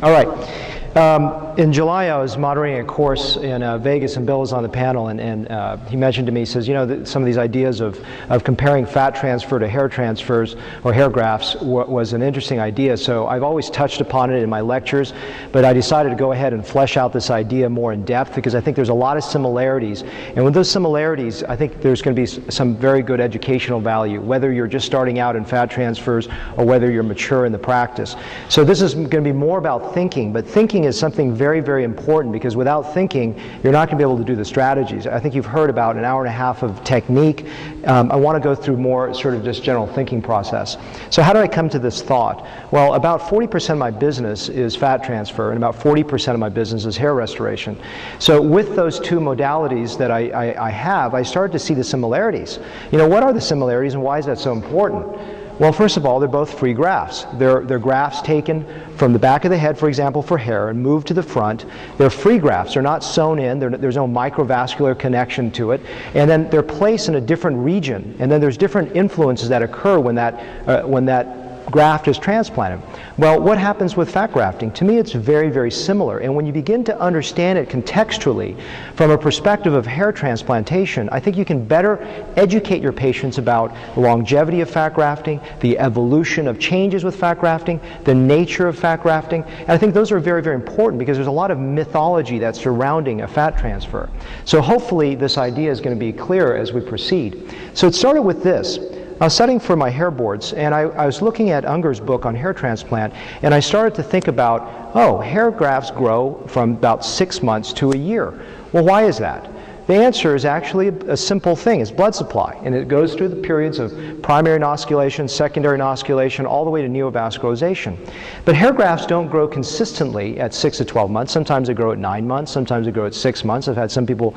All right. In July, I was moderating a course in Vegas, and Bill was on the panel, and he mentioned to me, he says, you know, some of these ideas of comparing fat transfer to hair transfers or hair grafts was an interesting idea. So I've always touched upon it in my lectures, but I decided to go ahead and flesh out this idea more in depth because I think there's a lot of similarities. And with those similarities, I think there's going to be some very good educational value, whether you're just starting out in fat transfers or whether you're mature in the practice. So this is going to be more about thinking, but thinking is something very, very important because without thinking, you're not going to be able to do the strategies. I think you've heard about an hour and a half of technique. I want to go through more sort of just general thinking process. So how did I come to this thought? Well, about 40% of my business is fat transfer and about 40% of my business is hair restoration. So with those two modalities that I have, I started to see the similarities. You know, what are the similarities and why is that so important? Well, first of all, they're both free grafts. They're grafts taken from the back of the head, for example, for hair, and moved to the front. They're free grafts. They're not sewn in. There's no microvascular connection to it. And then they're placed in a different region. And then there's different influences that occur when that graft is transplanted. Well, what happens with fat grafting? To me, it's very, very similar. And when you begin to understand it contextually from a perspective of hair transplantation, I think you can better educate your patients about the longevity of fat grafting, the evolution of changes with fat grafting, the nature of fat grafting. And I think those are very, very important because there's a lot of mythology that's surrounding a fat transfer. So hopefully this idea is going to be clear as we proceed. So it started with this. I was studying for my hair boards, and I was looking at Unger's book on hair transplant, and I started to think about, oh, hair grafts grow from about 6 months to a year. Well, why is that? The answer is actually a simple thing. It's blood supply, and it goes through the periods of primary inoculation, secondary inoculation, all the way to neovascularization. But hair grafts don't grow consistently at 6 to 12 months. Sometimes they grow at 9 months. Sometimes they grow at 6 months. I've had some people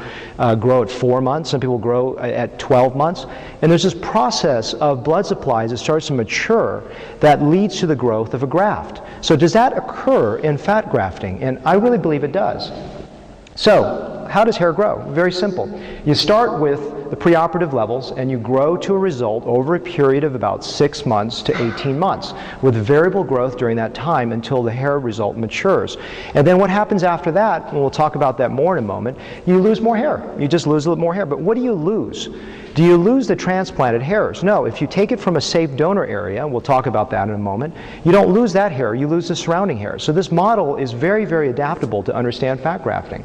grow at 4 months. Some people grow at 12 months. And there's this process of blood supply as it starts to mature that leads to the growth of a graft. So does that occur in fat grafting? And I really believe it does. So, how does hair grow? Very simple. You start with the preoperative levels and you grow to a result over a period of about 6 months to 18 months with variable growth during that time until the hair result matures. And then what happens after that, and we'll talk about that more in a moment, you lose more hair. You just lose a little more hair. But what do you lose? Do you lose the transplanted hairs? No. If you take it from a safe donor area, we'll talk about that in a moment, you don't lose that hair. You lose the surrounding hair. So this model is very, very adaptable to understand fat grafting.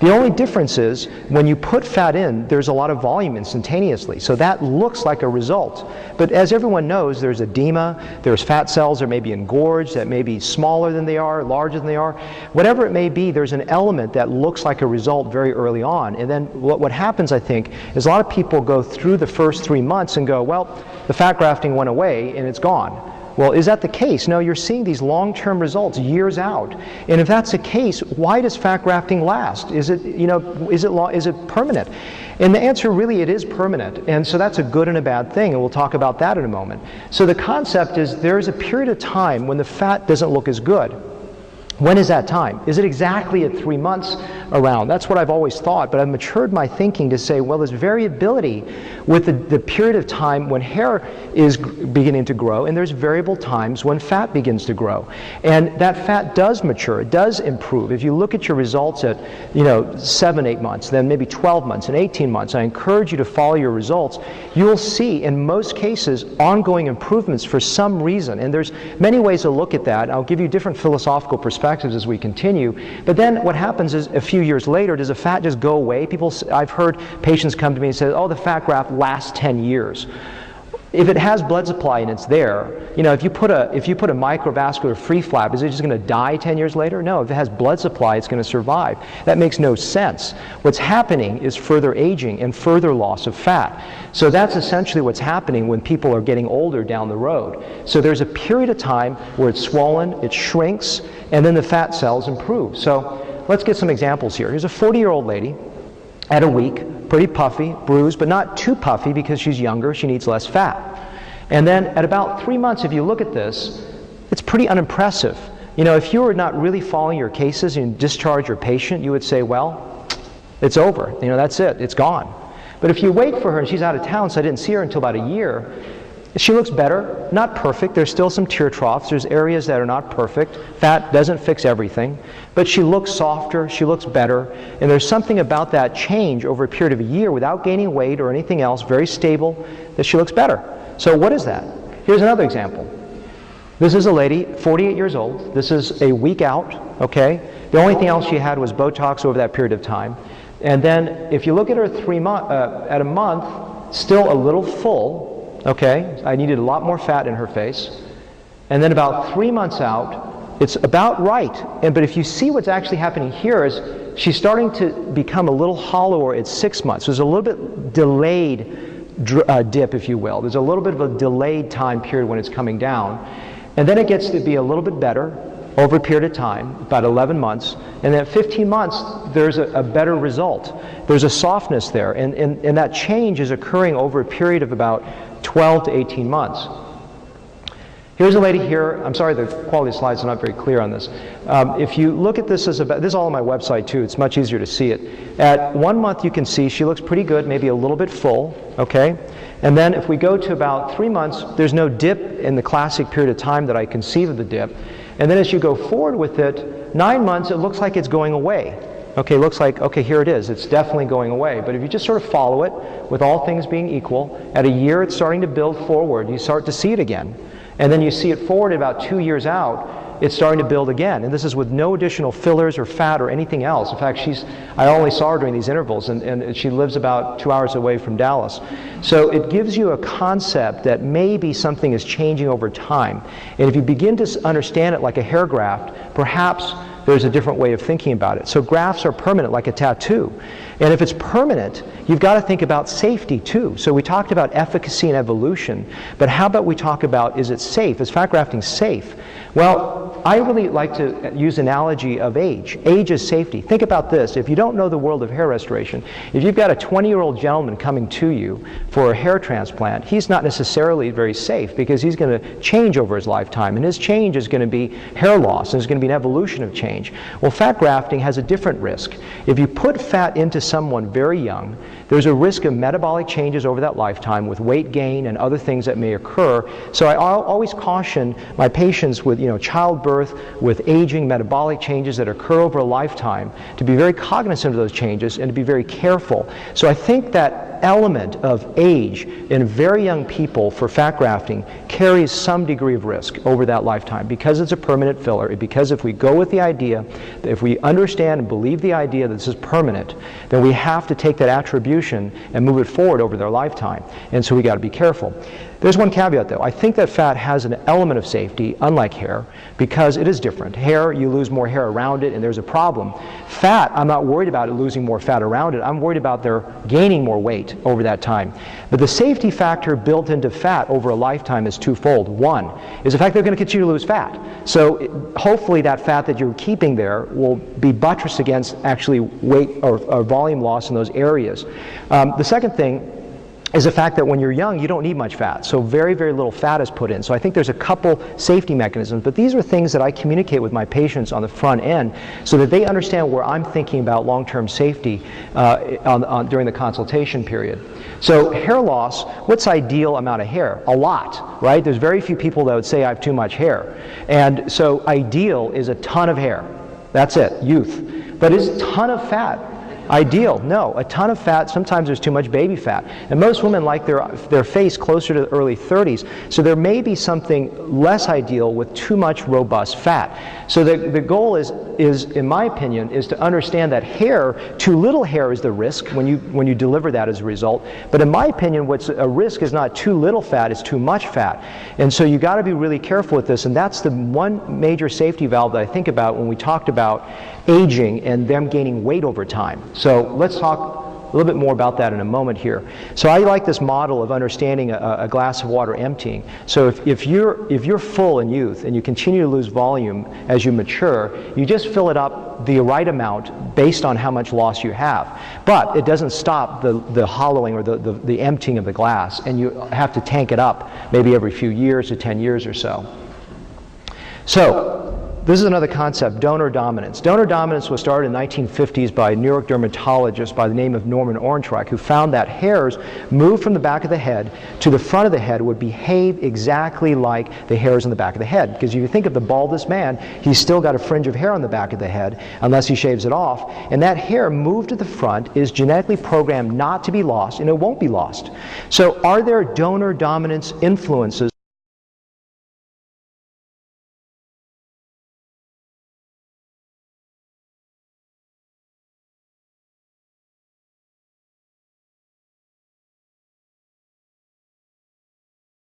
The only difference is when you put fat in, there's a lot of volume instantaneously. So that looks like a result. But as everyone knows, there's edema, there's fat cells that may be engorged, that may be smaller than they are, larger than they are. Whatever it may be, there's an element that looks like a result very early on. And then what happens, I think, is a lot of people go through the first 3 months and go, well, the fat grafting went away and it's gone. Well, is that the case? No, you're seeing these long-term results years out. And if that's the case, why does fat grafting last? Is it, is it permanent? And the answer really, it is permanent. And so that's a good and a bad thing, and we'll talk about that in a moment. So the concept is there's a period of time when the fat doesn't look as good. When is that time? Is it exactly at 3 months around? That's what I've always thought, but I've matured my thinking to say, well, there's variability with the period of time when hair is beginning to grow, and there's variable times when fat begins to grow. And that fat does mature, it does improve. If you look at your results at 7, 8 months, then maybe 12 months and 18 months, I encourage you to follow your results. You'll see, in most cases, ongoing improvements for some reason. And there's many ways to look at that. I'll give you different philosophical perspectives as we continue. But then what happens is a few years later, does the fat just go away? I've heard patients come to me and say, oh, the fat graft lasts 10 years. If it has blood supply and it's there, if you put a microvascular free flap, is it just going to die 10 years later? No, if it has blood supply, it's going to survive. That makes no sense. What's happening is further aging and further loss of fat. So that's essentially what's happening when people are getting older down the road. So there's a period of time where it's swollen, it shrinks, and then the fat cells improve. So let's get some examples here. Here's a 40-year-old lady at a week, pretty puffy, bruised, but not too puffy because she's younger, she needs less fat. And then at about 3 months, if you look at this, it's pretty unimpressive. If you were not really following your cases and discharge your patient, you would say, well, it's over. That's it, it's gone. But if you wait for her and she's out of town, so I didn't see her until about a year, She looks better, not perfect. There's still some tear troughs. There's areas that are not perfect. Fat doesn't fix everything. But she looks softer, she looks better, and there's something about that change over a period of a year without gaining weight or anything else, very stable, that she looks better. So what is that? Here's another example. This is a lady, 48 years old. This is a week out, okay? The only thing else she had was Botox over that period of time. And then if you look at her at a month, still a little full, okay? I needed a lot more fat in her face. And then about 3 months out, it's about right. But if you see what's actually happening here is she's starting to become a little hollower at 6 months. There's a little bit delayed dip, if you will. There's a little bit of a delayed time period when it's coming down. And then it gets to be a little bit better over a period of time, about 11 months. And then at 15 months, there's a better result. There's a softness there. And that change is occurring over a period of about 12 to 18 months. Here's a lady here. I'm sorry, the quality of slides are not very clear on this. If you look at this, this is all on my website too. It's much easier to see it. At 1 month, you can see she looks pretty good, maybe a little bit full, okay? And then if we go to about 3 months, there's no dip in the classic period of time that I conceive of the dip. And then as you go forward with it, 9 months, it looks like it's going away. Okay, looks like, okay, here it is. It's definitely going away. But if you just sort of follow it, with all things being equal, at a year it's starting to build forward. You start to see it again. And then you see it forward about 2 years out, it's starting to build again. And this is with no additional fillers or fat or anything else. In fact, I only saw her during these intervals, and she lives about 2 hours away from Dallas. So it gives you a concept that maybe something is changing over time. And if you begin to understand it like a hair graft, perhaps there's a different way of thinking about it. So grafts are permanent like a tattoo. And if it's permanent, you've got to think about safety too. So we talked about efficacy and evolution, but how about we talk about, is it safe? Is fat grafting safe? Well, I really like to use analogy of age. Age is safety. Think about this. If you don't know the world of hair restoration, if you've got a 20-year-old gentleman coming to you for a hair transplant, he's not necessarily very safe because he's going to change over his lifetime, and his change is going to be hair loss, and there's going to be an evolution of change. Well, fat grafting has a different risk. If you put fat into someone very young, there's a risk of metabolic changes over that lifetime with weight gain and other things that may occur. So I always caution my patients with childbirth, with aging, metabolic changes that occur over a lifetime, to be very cognizant of those changes and to be very careful. So I think that element of age in very young people for fat grafting carries some degree of risk over that lifetime because it's a permanent filler. Because if we go with the idea, that if we understand and believe the idea that this is permanent, then we have to take that attribution and move it forward over their lifetime. And so we got to be careful. There's one caveat though. I think that fat has an element of safety, unlike hair, because it is different. Hair, you lose more hair around it and there's a problem. Fat, I'm not worried about it losing more fat around it. I'm worried about their gaining more weight over that time. But the safety factor built into fat over a lifetime is twofold. One is the fact they're going to continue to lose fat. So hopefully that fat that you're keeping there will be buttressed against actually weight or volume loss in those areas. The second thing is the fact that when you're young, you don't need much fat. So very, very little fat is put in. So I think there's a couple safety mechanisms, but these are things that I communicate with my patients on the front end so that they understand where I'm thinking about long-term safety during the consultation period. So hair loss, what's ideal amount of hair? A lot, right? There's very few people that would say I have too much hair. And so ideal is a ton of hair. That's it, youth. But is a ton of fat ideal? No. A ton of fat, sometimes there's too much baby fat. And most women like their face closer to the early 30s. So there may be something less ideal with too much robust fat. So the goal is, in my opinion, is to understand that hair, too little hair is the risk when you deliver that as a result. But in my opinion, what's a risk is not too little fat, it's too much fat. And so you got to be really careful with this. And that's the one major safety valve that I think about when we talked about aging and them gaining weight over time. So let's talk a little bit more about that in a moment here. So I like this model of understanding a glass of water emptying. So if you're full in youth and you continue to lose volume as you mature, you just fill it up the right amount based on how much loss you have. But it doesn't stop the hollowing or the emptying of the glass, and you have to tank it up maybe every few years to 10 years or so. So this is another concept, donor dominance. Donor dominance was started in the 1950s by a New York dermatologist by the name of Norman Ornschreich, who found that hairs moved from the back of the head to the front of the head would behave exactly like the hairs on the back of the head. Because if you think of the baldest man, he's still got a fringe of hair on the back of the head unless he shaves it off. And that hair moved to the front is genetically programmed not to be lost, and it won't be lost. So are there donor dominance influences